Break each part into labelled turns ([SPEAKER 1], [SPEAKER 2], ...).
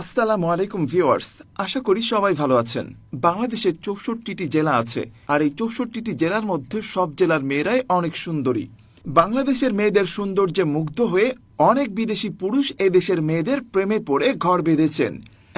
[SPEAKER 1] আসসালামু আলাইকুম ভিউয়ার্স, আশা করি সবাই ভালো আছেন। বাংলাদেশের 64টি জেলা আছে, আর এই 64টি জেলার মধ্যে সব জেলার মেয়েরাই অনেক সুন্দরী। বাংলাদেশের মেয়েদের সৌন্দর্যে মুগ্ধ হয়ে অনেক বিদেশি পুরুষ এদেশের মেয়েদের প্রেমে পড়ে ঘর বেঁধেছেন।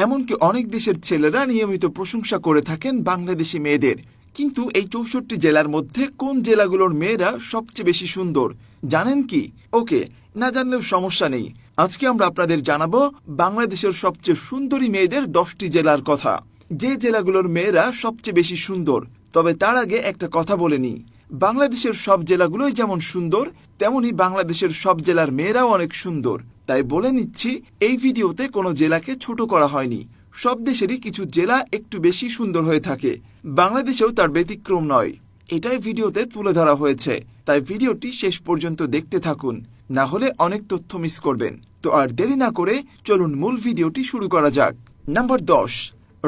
[SPEAKER 1] এমনকি অনেক দেশের ছেলেরা নিয়মিত প্রশংসা করে থাকেন বাংলাদেশি মেয়েদের। কিন্তু এই 64 জেলার মধ্যে কোন জেলাগুলোর মেয়েরা সবচেয়ে বেশি সুন্দর জানেন কি? ওকে, না জানলেও সমস্যা নেই। আজকে আমরা আপনাদের জানাবো বাংলাদেশের সবচেয়ে সুন্দরী মেয়েদের 10টি জেলার কথা, যে জেলাগুলোর মেয়েরা সবচেয়ে বেশি সুন্দর। তবে তার আগে একটা কথা বলে নিই, বাংলাদেশের সব জেলাগুলোই যেমন সুন্দর, তেমনি বাংলাদেশের সব জেলার মেয়েরাও অনেক সুন্দর। তাই বলে নিচ্ছি, এই ভিডিওতে কোনো জেলাকে ছোট করা হয়নি। সব দেশেরই কিছু জেলা একটু বেশি সুন্দর হয়ে থাকে, বাংলাদেশেও তার ব্যতিক্রম নয়। এটাই ভিডিওতে তুলে ধরা হয়েছে, তাই ভিডিওটি শেষ পর্যন্ত দেখতে থাকুন, না হলে অনেক তথ্য মিস করবেন। তো আর দেরি না করে চলুন মূল ভিডিওটি শুরু করা যাক। নাম্বার 10,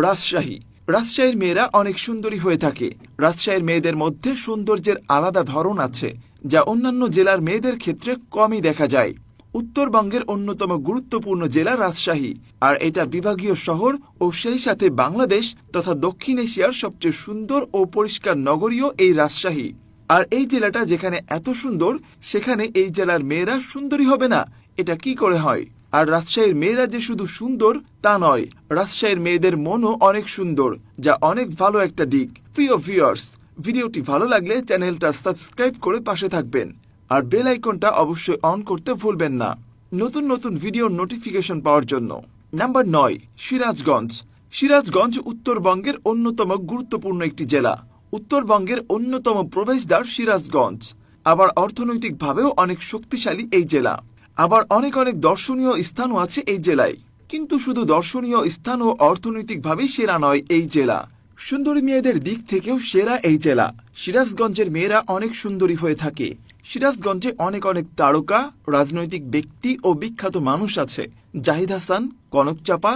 [SPEAKER 1] রাজশাহী। রাজশাহীর মেয়েরা অনেক সুন্দরী হয়ে থাকে। রাজশাহীর মেয়েদের মধ্যে সৌন্দর্যের আলাদা ধরন আছে, যা অন্যান্য জেলার মেয়েদের ক্ষেত্রে কমই দেখা যায়। উত্তরবঙ্গের অন্যতম গুরুত্বপূর্ণ জেলা রাজশাহী, আর এটা বিভাগীয় শহর ও সেই সাথে বাংলাদেশ তথা দক্ষিণ এশিয়ার সবচেয়ে সুন্দর ও পরিষ্কার নগরীও এই রাজশাহী। আর এই জেলাটা যেখানে এত সুন্দর, সেখানে এই জেলার মেয়েরা সুন্দরী হবে না, এটা কি করে হয়? আর রাজশাহীর মেয়েরা যে শুধু সুন্দর তা নয়, রাজশাহীর মেয়েদের মনও অনেক সুন্দর, যা অনেক ভালো একটা দিক। প্রিয় ভিউয়ার্স, ভিডিওটি ভালো লাগলে চ্যানেলটা সাবস্ক্রাইব করে পাশে থাকবেন, আর বেল আইকনটা অবশ্যই অন করতে ভুলবেন না নতুন নতুন ভিডিওর নোটিফিকেশন পাওয়ার জন্য। নাম্বার 9, সিরাজগঞ্জ। সিরাজগঞ্জ উত্তরবঙ্গের অন্যতম গুরুত্বপূর্ণ একটি জেলা। উত্তরবঙ্গের অন্যতম প্রবেশদ্বার সিরাজগঞ্জ। আবার অর্থনৈতিকভাবেও অনেক শক্তিশালী এই জেলা। আবার অনেক অনেক দর্শনীয় স্থানও আছে এই জেলায়। কিন্তু শুধু দর্শনীয় স্থান ও অর্থনৈতিকভাবেই সেরা নয় এই জেলা, সুন্দরী মেয়েদের দিক থেকেও সেরা এই জেলা। সিরাজগঞ্জের মেয়েরা অনেক সুন্দরী হয়ে থাকে। সিরাজগঞ্জে অনেক অনেক তারকা, রাজনৈতিক ব্যক্তি ও বিখ্যাত মানুষ আছে। জাহিদ হাসান, কনক চাপা,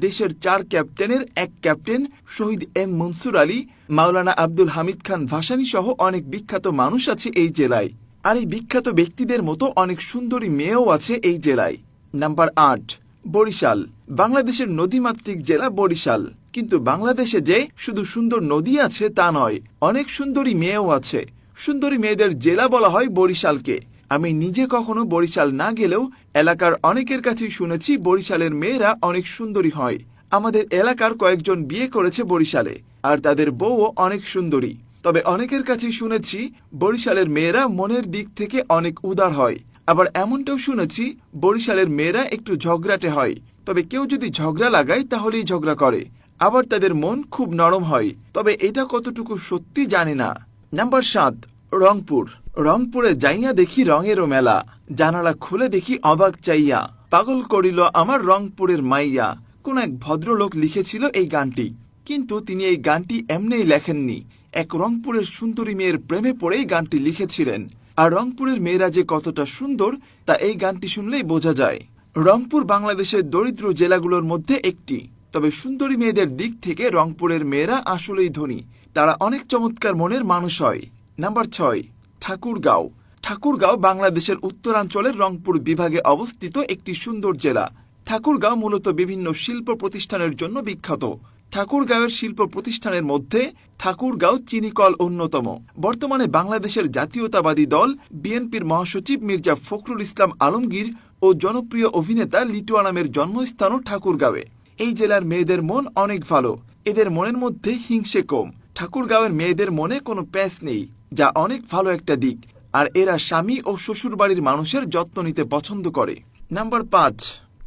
[SPEAKER 1] দেশের 4 ক্যাপ্টেনের 1 ক্যাপ্টেন শহীদ এম মনসুর আলী, মাওলানা আব্দুল হামিদ খান ভাসানী সহ অনেক বিখ্যাত মানুষ আছে এই জেলায়। আর এই বিখ্যাত ব্যক্তিদের মতো অনেক সুন্দরী মেয়েও আছে এই জেলায়। নাম্বার 8, বরিশাল। বাংলাদেশের নদীমাতৃক জেলা বরিশাল। কিন্তু বাংলাদেশে যে শুধু সুন্দর নদী আছে তা নয়, অনেক সুন্দরী মেয়েও আছে। সুন্দরী মেয়েদের জেলা বলা হয় বরিশালকে। আমি নিজে কখনো বরিশাল না গেলেও এলাকার অনেকের কাছেই শুনেছি বরিশালের মেয়েরা অনেক সুন্দরী হয়। আমাদের এলাকার কয়েকজন বিয়ে করেছে বরিশালে, আর তাদের বউও অনেক সুন্দরী। তবে অনেকের কাছেই শুনেছি বরিশালের মেয়েরা মনের দিক থেকে অনেক উদার হয়। আবার এমনটাও শুনেছি বরিশালের মেয়েরা একটু ঝগড়াটে হয়, তবে কেউ যদি ঝগড়া লাগায় তাহলেই ঝগড়া করে। আবার তাদের মন খুব নরম হয়, তবে এটা কতটুকু সত্যি জানি না। নাম্বার 7, রংপুর। রংপুরে যাইয়া দেখি রঙেরও মেলা, জানালা খুলে দেখি অবাক চাইয়া, পাগল করিল আমার রংপুরের মাইয়া। কোন এক ভদ্রলোক লিখেছিল এই গানটি, কিন্তু তিনি এই গানটি এমনিই লেখেননি। এক রংপুরের সুন্দরী মেয়ের প্রেমে পড়েই গানটি লিখেছিলেন। আর রংপুরের মেয়েরা যে কতটা সুন্দর তা এই গানটি শুনলেই বোঝা যায়। রংপুর বাংলাদেশের দরিদ্র জেলাগুলোর মধ্যে একটি, তবে সুন্দরী মেয়েদের দিক থেকে রংপুরের মেয়েরা আসলেই ধনী। তারা অনেক চমৎকার মনের মানুষ হয়। নাম্বার 6, ঠাকুরগাঁও। ঠাকুরগাঁও বাংলাদেশের উত্তরাঞ্চলের রংপুর বিভাগে অবস্থিত একটি সুন্দর জেলা। ঠাকুরগাঁও মূলত বিভিন্ন শিল্প প্রতিষ্ঠানের জন্য বিখ্যাত। ঠাকুরগাঁওয়ের শিল্প প্রতিষ্ঠানের মধ্যে ঠাকুরগাঁও চিনিকল অন্যতম। বর্তমানে বাংলাদেশের জাতীয়তাবাদী দল বিএনপির মহাসচিব মির্জা ফখরুল ইসলাম আলমগীর ও জনপ্রিয় অভিনেতা লিটু আনামের জন্মস্থানও ঠাকুরগাঁওয়ে। এই জেলার মেয়েদের মন অনেক ভালো, এদের মনের মধ্যে হিংসে কম। ঠাকুরগাঁওয়ের মেয়েদের মনে কোনো প্যাঁচ নেই, যা অনেক ভালো একটা দিক। আর এরা স্বামী ও শ্বশুরবাড়ির মানুষের যত্ন নিতে পছন্দ করে। নাম্বার 5,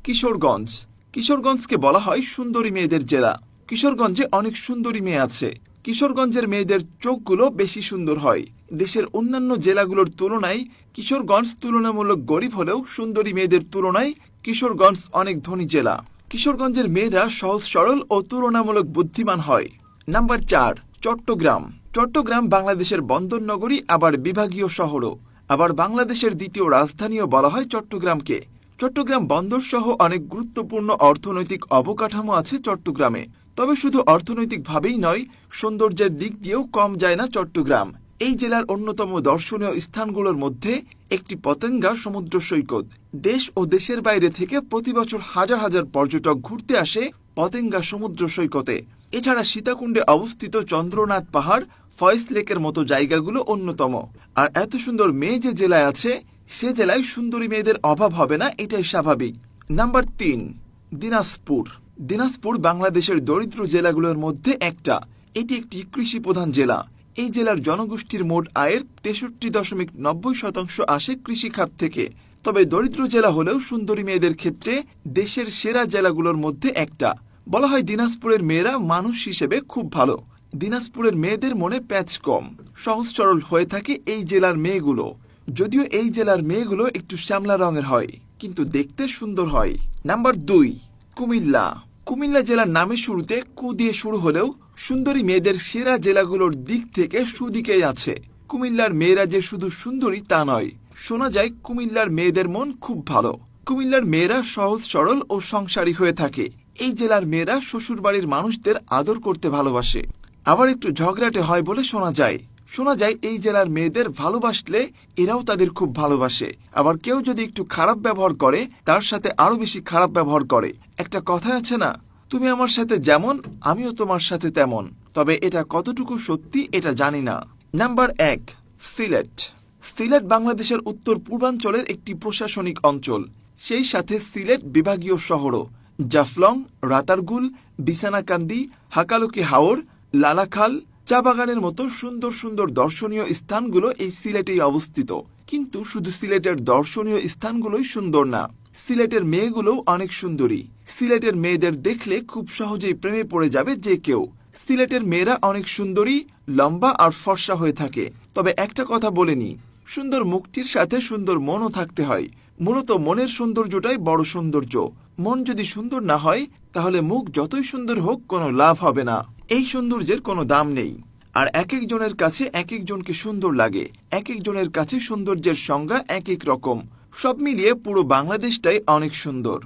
[SPEAKER 1] কিশোরগঞ্জ। কিশোরগঞ্জকে বলা হয় সুন্দরী মেয়েদের জেলা। কিশোরগঞ্জে অনেক সুন্দরী মেয়ে আছে। কিশোরগঞ্জের মেয়েদের চোখগুলো বেশি সুন্দর হয়। দেশের অন্যান্য জেলাগুলোর তুলনায় কিশোরগঞ্জ তুলনামূলক গরিব হলেও সুন্দরী মেয়েদের তুলনায় কিশোরগঞ্জ অনেক ধনী জেলা। কিশোরগঞ্জের মেয়েরা সহজ সরল ও তুলনামূলক বুদ্ধিমান হয়। নাম্বার 4, চট্টগ্রাম। চট্টগ্রাম বাংলাদেশের বন্দর নগরী, আবার বিভাগীয় শহরও। আবার বাংলাদেশের দ্বিতীয় রাজধানীও বলা হয় চট্টগ্রামকে। চট্টগ্রাম বন্দর সহ অনেক গুরুত্বপূর্ণ অর্থনৈতিক অবকাঠামো আছে চট্টগ্রামে। তবে শুধু অর্থনৈতিকভাবেই নয়, সৌন্দর্যের দিক দিয়েও কম যায় না চট্টগ্রাম। এই জেলার অন্যতম দর্শনীয় স্থানগুলোর মধ্যে একটি পতেঙ্গা সমুদ্র সৈকত। দেশ ও দেশের বাইরে থেকে প্রতি বছর হাজার হাজার পর্যটক ঘুরতে আসে পতেঙ্গা সমুদ্র সৈকতে। এছাড়া সীতাকুণ্ডে অবস্থিত চন্দ্রনাথ পাহাড়, ফয়েস লেকের মতো জায়গাগুলো অন্যতম। আর এত সুন্দর মেয়ে যে জেলায় আছে, সে জেলায় সুন্দরী মেয়েদের অভাব হবে না, এটাই স্বাভাবিক। নাম্বার 3, দিনাজপুর। দিনাজপুর বাংলাদেশের দরিদ্র জেলাগুলোর মধ্যে একটা। এটি একটি কৃষি প্রধান জেলা। এই জেলার জনগোষ্ঠীর মোট আয়ের 63.90% আসে কৃষিখাত থেকে। তবে দরিদ্র জেলা হলেও সুন্দরী মেয়েদের ক্ষেত্রে দেশের সেরা জেলাগুলোর মধ্যে একটা। বলা হয় দিনাজপুরের মেয়েরা মানুষ হিসেবে খুব ভালো। দিনাজপুরের মেয়েদের মনে প্যাচ কম, সহজ সরল হয়ে থাকে এই জেলার মেয়েগুলো। যদিও এই জেলার মেয়েগুলো একটু শ্যামলা রঙের হয়, কিন্তু দেখতে সুন্দর হয়। নাম্বার 2, কুমিল্লা। কুমিল্লা জেলার নামের শুরুতে কু দিয়ে শুরু হলেও সুন্দরী মেয়েদের সেরা জেলাগুলোর দিক থেকে সুদিকেই আছে। কুমিল্লার মেয়েরা যে শুধু সুন্দরী তা নয়, শোনা যায় কুমিল্লার মেয়েদের মন খুব ভালো। কুমিল্লার মেয়েরা সহজ সরল ও সংসারী হয়ে থাকে। এই জেলার মেয়েরা শ্বশুরবাড়ির মানুষদের আদর করতে ভালোবাসে, আবার একটু ঝগড়াটে হয় বলে শোনা যায়। এই জেলার মেয়েদের ভালোবাসলে এরাও তাদের খুব ভালোবাসে। আবার কেউ যদি একটু খারাপ ব্যবহার করে, তার সাথে আরো বেশি খারাপ ব্যবহার করে। একটা কথা আছে না, তুমি আমার সাথে যেমন আমিও তোমার সাথে তেমন। তবে এটা কতটুকু সত্যি এটা জানি না। নাম্বার 1, সিলেট। সিলেট বাংলাদেশের উত্তর পূর্বাঞ্চলের একটি প্রশাসনিক অঞ্চল। সেই সাথে সিলেট বিভাগীয় শহরও। জাফলং, রাতারগুল, বিছানাকান্দি, হাকালুকি হাওর, লালাখাল, চা বাগানের মতো সুন্দর সুন্দর দর্শনীয় স্থানগুলো এই সিলেটেই অবস্থিত। কিন্তু শুধু সিলেটের দর্শনীয় স্থানগুলোই সুন্দর না, সিলেটের মেয়েগুলোও অনেক সুন্দরী। সিলেটের মেয়েদের দেখলে খুব সহজেই প্রেমে পড়ে যাবে যে কেউ। সিলেটের মেয়েরা অনেক সুন্দরী, লম্বা আর ফর্সা হয়ে থাকে। তবে একটা কথা বলে নি, সুন্দর মুখটির সাথে সুন্দর মনও থাকতে হয়। মূলত মনের সৌন্দর্যটাই বড় সৌন্দর্য। মন যদি সুন্দর না হয়, তাহলে মুখ যতই সুন্দর হোক কোনো লাভ হবে না। এই সৌন্দর্যের কোনো দাম নেই। আর এক একজনের কাছে এক একজনকে সুন্দর লাগে। এক একজনের কাছে সৌন্দর্যের সংজ্ঞা এক এক রকম। সব মিলিয়ে পুরো বাংলাদেশটাই অনেক সুন্দর।